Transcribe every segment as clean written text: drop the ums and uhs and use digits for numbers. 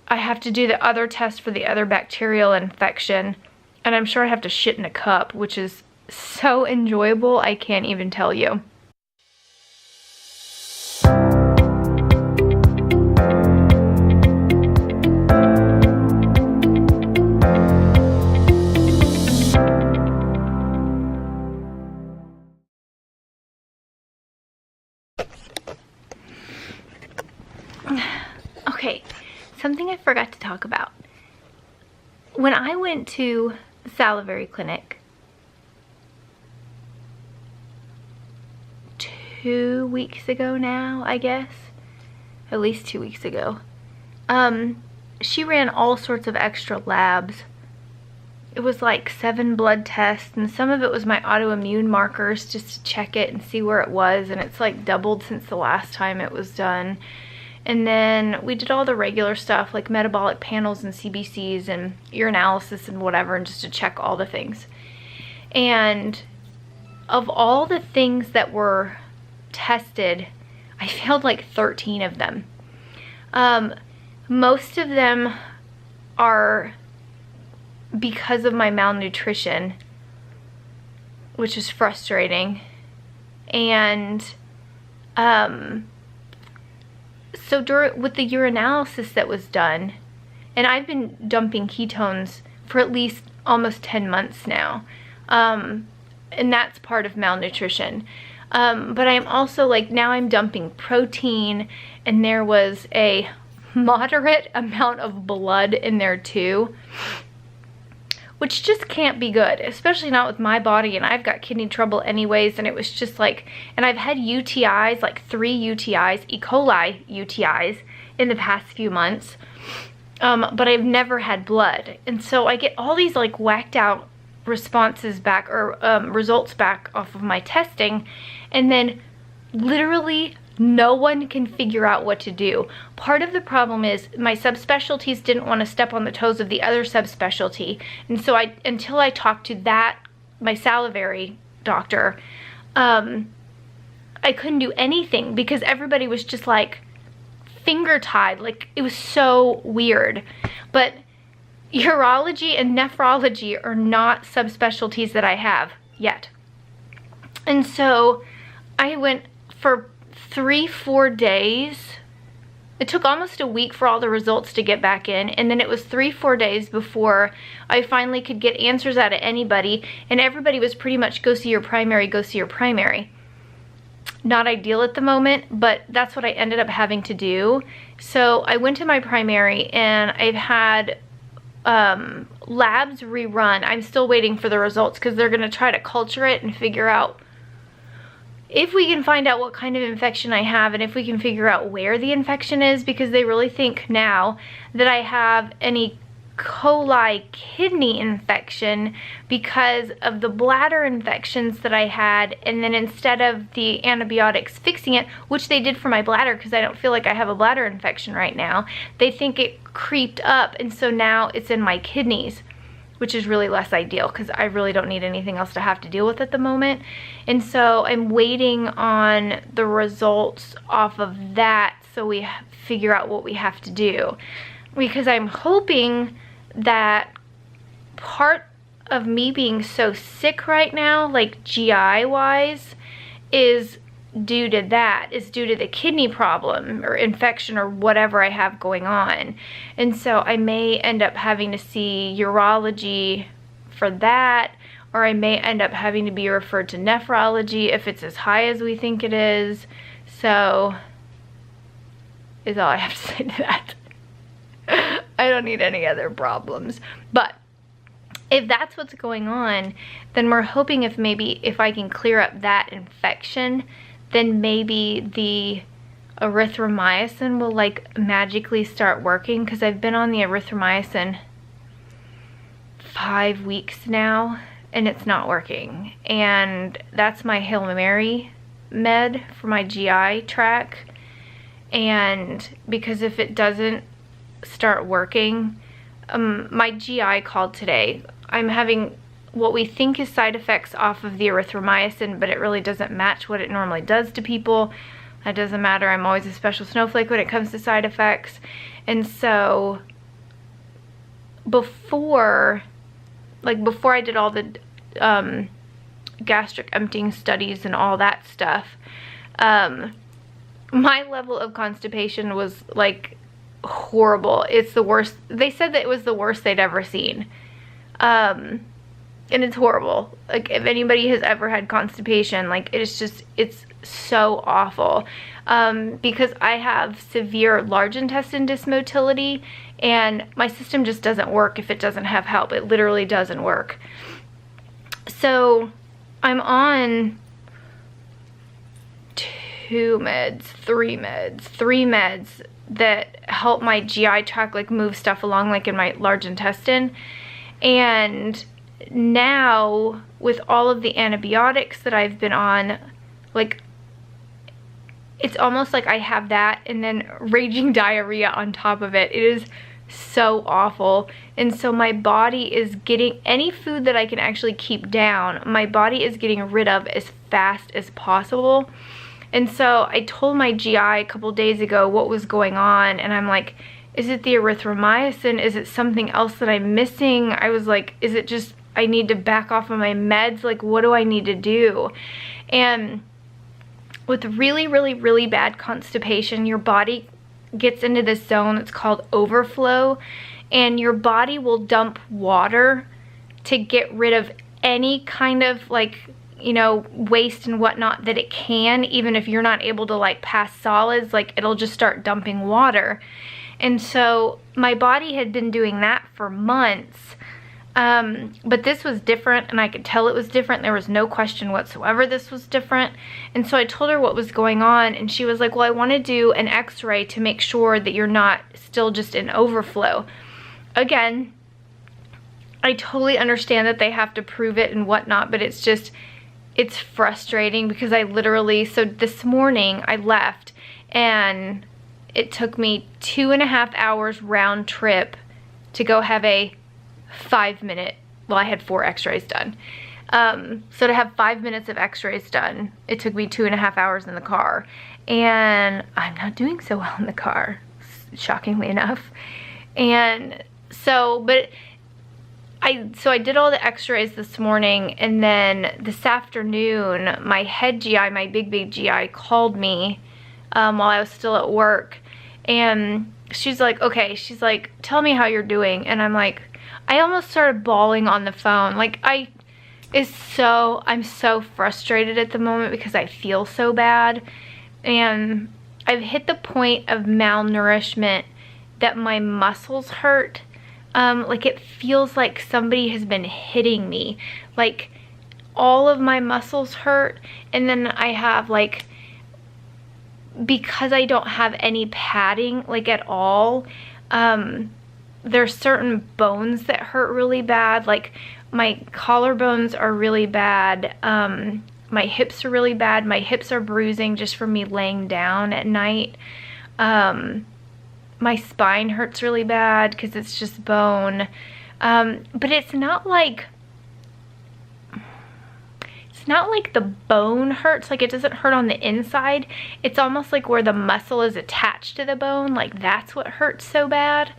I have to do the other test for the other bacterial infection, and I'm sure I have to shit in a cup, which is so enjoyable, I can't even tell you. Okay, something I forgot to talk about. When I went to the salivary clinic 2 weeks ago now, I guess, at least 2 weeks ago, she ran all sorts of extra labs. It was like 7 blood tests, and some of it was my autoimmune markers just to check it and see where it was, and it's like doubled since the last time it was done. And then we did all the regular stuff like metabolic panels and CBCs and urinalysis and whatever, and just to check all the things. And of all the things that were tested, I failed like 13 of them. Most of them are because of my malnutrition, which is frustrating. And so with the urinalysis that was done, and I've been dumping ketones for at least almost 10 months now, and that's part of malnutrition. But I'm also like, now I'm dumping protein, and there was a moderate amount of blood in there too, which just can't be good, especially not with my body, and I've got kidney trouble anyways. And it was just like, and I've had UTIs, like 3 UTIs, E. coli UTIs in the past few months, but I've never had blood. And so I get all these like whacked out responses back, or results back off of my testing, and then literally no one can figure out what to do. Part of the problem is my subspecialties didn't want to step on the toes of the other subspecialty, and so until I talked to that, my salivary doctor, I couldn't do anything because everybody was just like finger tied. Like, it was so weird. But urology and nephrology are not subspecialties that I have yet. And so I went for 3-4 days. It took almost a week for all the results to get back in, and then it was 3-4 days before I finally could get answers out of anybody, and everybody was pretty much, go see your primary, go see your primary. Not ideal at the moment, but that's what I ended up having to do. So I went to my primary, and I've had labs rerun. I'm still waiting for the results because they're going to try to culture it and figure out if we can find out what kind of infection I have, and if we can figure out where the infection is, because they really think now that I have an E. coli kidney infection because of the bladder infections that I had, and then instead of the antibiotics fixing it, which they did for my bladder because I don't feel like I have a bladder infection right now, they think it creeped up, and so now it's in my kidneys, which is really less ideal because I really don't need anything else to have to deal with at the moment. And so I'm waiting on the results off of that so we figure out what we have to do, because I'm hoping that part of me being so sick right now, like GI wise, is due to that, is due to the kidney problem or infection or whatever I have going on. And so I may end up having to see urology for that, or I may end up having to be referred to nephrology if it's as high as we think it is. So is all I have to say to that. I don't need any other problems. But if that's what's going on, then we're hoping if I can clear up that infection, then maybe the erythromycin will like magically start working, because I've been on the erythromycin 5 weeks now and it's not working. And that's my Hail Mary med for my GI tract. And because if it doesn't start working, my GI called today. I'm having what we think is side effects off of the erythromycin, but it really doesn't match what it normally does to people. That doesn't matter. I'm always a special snowflake when it comes to side effects. And so before I did all the gastric emptying studies and all that stuff, my level of constipation was like horrible. It's the worst. They said that it was the worst they'd ever seen. And it's horrible. Like, if anybody has ever had constipation, like, it's so awful. Because I have severe large intestine dysmotility, and my system just doesn't work if it doesn't have help. It literally doesn't work. So I'm on three meds that help my GI tract, like, move stuff along, like, in my large intestine. And now, with all of the antibiotics that I've been on, like, it's almost like I have that and then raging diarrhea on top of it. It is so awful. And so my body is getting any food that I can actually keep down, my body is getting rid of as fast as possible. And so I told my GI a couple days ago what was going on, and I'm like, is it the erythromycin? Is it something else that I'm missing? I was like, is it just I need to back off of my meds? Like, what do I need to do? And with really, really, really bad constipation, your body gets into this zone that's called overflow, and your body will dump water to get rid of any kind of, like, you know, waste and whatnot that it can. Even if you're not able to, like, pass solids, like, it'll just start dumping water. And so my body had been doing that for months. But this was different, and I could tell it was different. There was no question whatsoever this was different. And so I told her what was going on, and she was like, well, I want to do an x-ray to make sure that you're not still just in overflow. Again, I totally understand that they have to prove it and whatnot, but it's just, it's frustrating because I literally, so this morning I left, and it took me 2.5 hours round trip to go have a 5-minute, well, I had 4 x-rays done. So to have 5 minutes of x-rays done, it took me 2.5 hours in the car. And I'm not doing so well in the car, shockingly enough. And so, but I did all the x-rays this morning, and then this afternoon, my head GI, my big GI, called me while I was still at work. And she's like, okay, she's like, tell me how you're doing. And I'm like, I almost started bawling on the phone. Like, I'm so frustrated at the moment because I feel so bad. And I've hit the point of malnourishment that my muscles hurt. Like, it feels like somebody has been hitting me. Like, all of my muscles hurt. And then I have, like, because I don't have any padding, like, at all, there's certain bones that hurt really bad. Like, my collarbones are really bad. My hips are really bad. My hips are bruising just from me laying down at night. My spine hurts really bad because it's just bone. But it's not like the bone hurts. Like, it doesn't hurt on the inside. It's almost like where the muscle is attached to the bone. Like, that's what hurts so bad.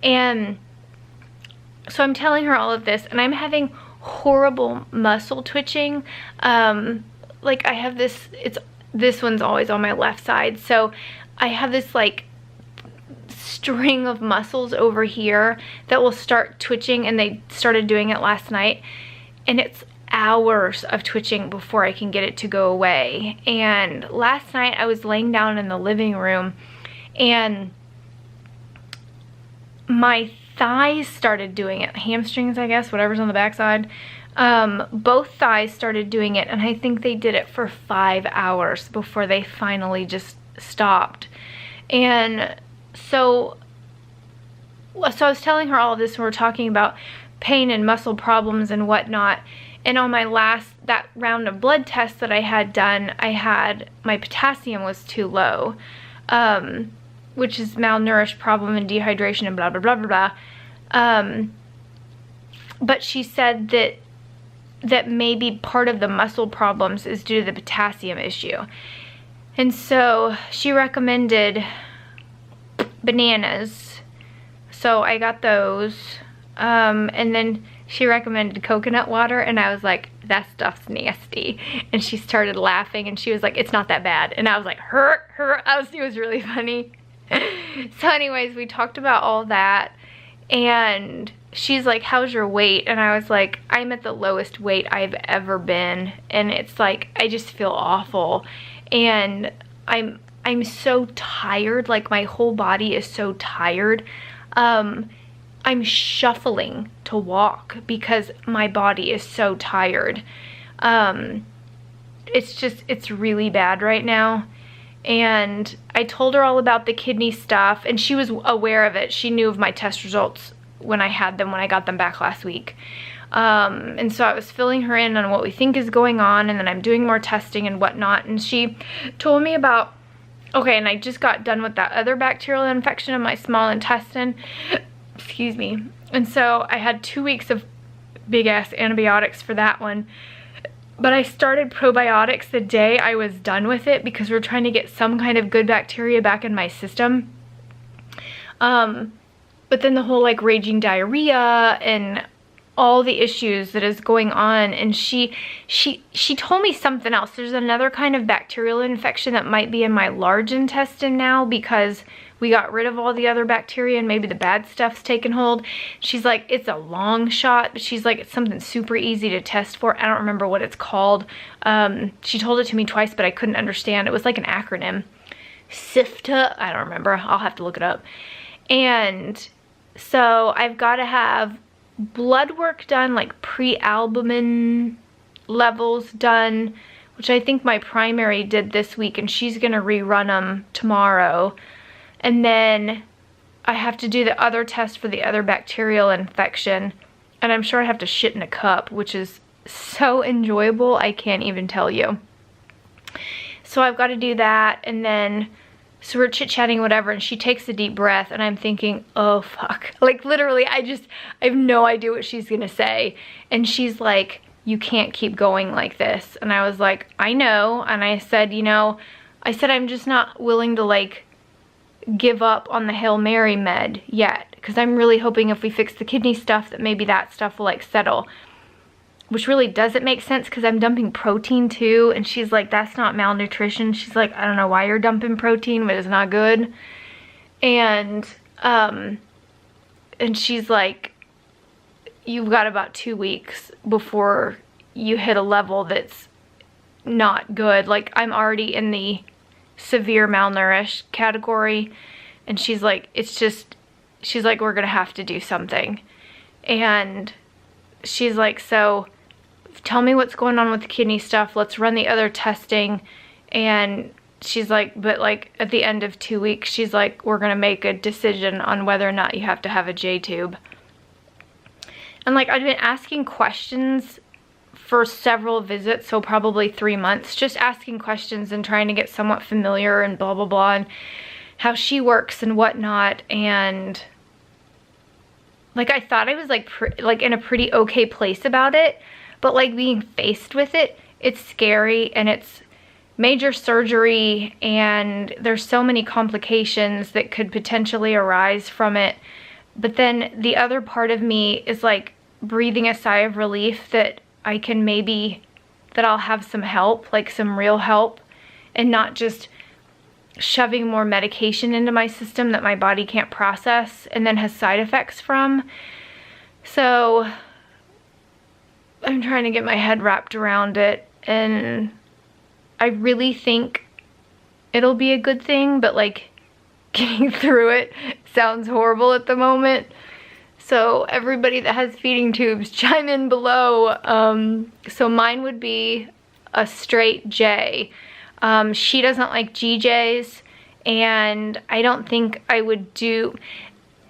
And so I'm telling her all of this, and I'm having horrible muscle twitching. Like, I have this one's always on my left side. So I have this, like, string of muscles over here that will start twitching, and they started doing it last night. And it's hours of twitching before I can get it to go away. And last night I was laying down in the living room, and my thighs started doing it. Hamstrings, I guess, whatever's on the backside. Both thighs started doing it, and I think they did it for 5 hours before they finally just stopped. And so I was telling her all of this, and we're talking about pain and muscle problems and whatnot. And on that round of blood tests that I had done, my potassium was too low, which is malnourished problem and dehydration and blah, blah, blah, blah, blah. But she said that maybe part of the muscle problems is due to the potassium issue. And so she recommended bananas. So I got those. And then she recommended coconut water, and I was like, that stuff's nasty. And she started laughing, and she was like, it's not that bad. And I was like, it was really funny. So anyways, we talked about all that, and she's like, how's your weight? And I was like, I'm at the lowest weight I've ever been, and it's like, I just feel awful. And I'm so tired, like my whole body is so tired. I'm shuffling to walk because my body is so tired. It's really bad right now. And I told her all about the kidney stuff, and she was aware of it. She knew of my test results when I had them, when I got them back last week. And so I was filling her in on what we think is going on, and then I'm doing more testing and whatnot. And she told me about, okay, and I just got done with that other bacterial infection in my small intestine. Excuse me. And so I had 2 weeks of big ass antibiotics for that one. But I started probiotics the day I was done with it because we're trying to get some kind of good bacteria back in my system. But then the whole like raging diarrhea and all the issues that is going on, and she told me something else. There's another kind of bacterial infection that might be in my large intestine now because we got rid of all the other bacteria and maybe the bad stuff's taken hold. She's like, it's a long shot, but she's like, it's something super easy to test for. I don't remember what it's called. She told it to me twice, but I couldn't understand. It was like an acronym. SIFTA, I don't remember. I'll have to look it up. And so I've got to have blood work done, like pre-albumin levels done, which I think my primary did this week, and she's gonna rerun them tomorrow. And then I have to do the other test for the other bacterial infection, and I'm sure I have to shit in a cup, which is so enjoyable, I can't even tell you. So I've got to do that, and then so we're chit-chatting, whatever, and she takes a deep breath, and I'm thinking, oh fuck. Like literally, I have no idea what she's gonna say. And she's like, you can't keep going like this. And I was like, I know. And I said, you know, I'm just not willing to like give up on the Hail Mary med yet. Because I'm really hoping if we fix the kidney stuff that maybe that stuff will like settle. Which really doesn't make sense because I'm dumping protein too. And she's like, that's not malnutrition. She's like, I don't know why you're dumping protein, but it's not good. And she's like, you've got about 2 weeks before you hit a level that's not good. Like I'm already in the severe malnourished category. And she's like, she's like, we're gonna have to do something. And she's like, so tell me what's going on with the kidney stuff. Let's run the other testing. And she's like, but like at the end of 2 weeks, she's like, we're gonna make a decision on whether or not you have to have a J-tube. And like I've been asking questions for several visits, so probably 3 months, just asking questions and trying to get somewhat familiar and blah blah blah, and how she works and whatnot. And like I thought I was like in a pretty okay place about it, but like being faced with it, it's scary, and it's major surgery, and there's so many complications that could potentially arise from it. But then the other part of me is like breathing a sigh of relief that I can maybe, that I'll have some help, like some real help, and not just shoving more medication into my system that my body can't process and then has side effects from. So I'm trying to get my head wrapped around it, and I really think it'll be a good thing, but like getting through it sounds horrible at the moment. So everybody that has feeding tubes, chime in below. So mine would be a straight J. She doesn't like GJs, and I don't think I would do.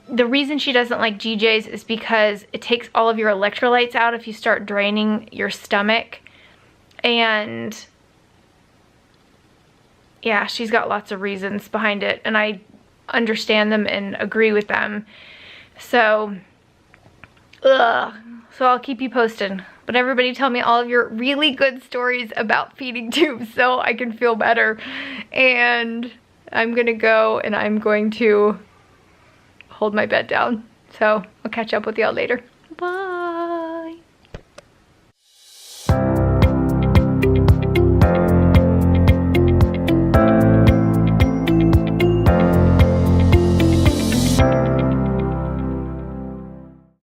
The reason she doesn't like GJs is because it takes all of your electrolytes out if you start draining your stomach. And yeah, she's got lots of reasons behind it, and I understand them and agree with them. So, so I'll keep you posted. But everybody tell me all of your really good stories about feeding tubes so I can feel better. And I'm gonna go and I'm going to hold my bed down. So, okay. catch up with y'all later. Bye.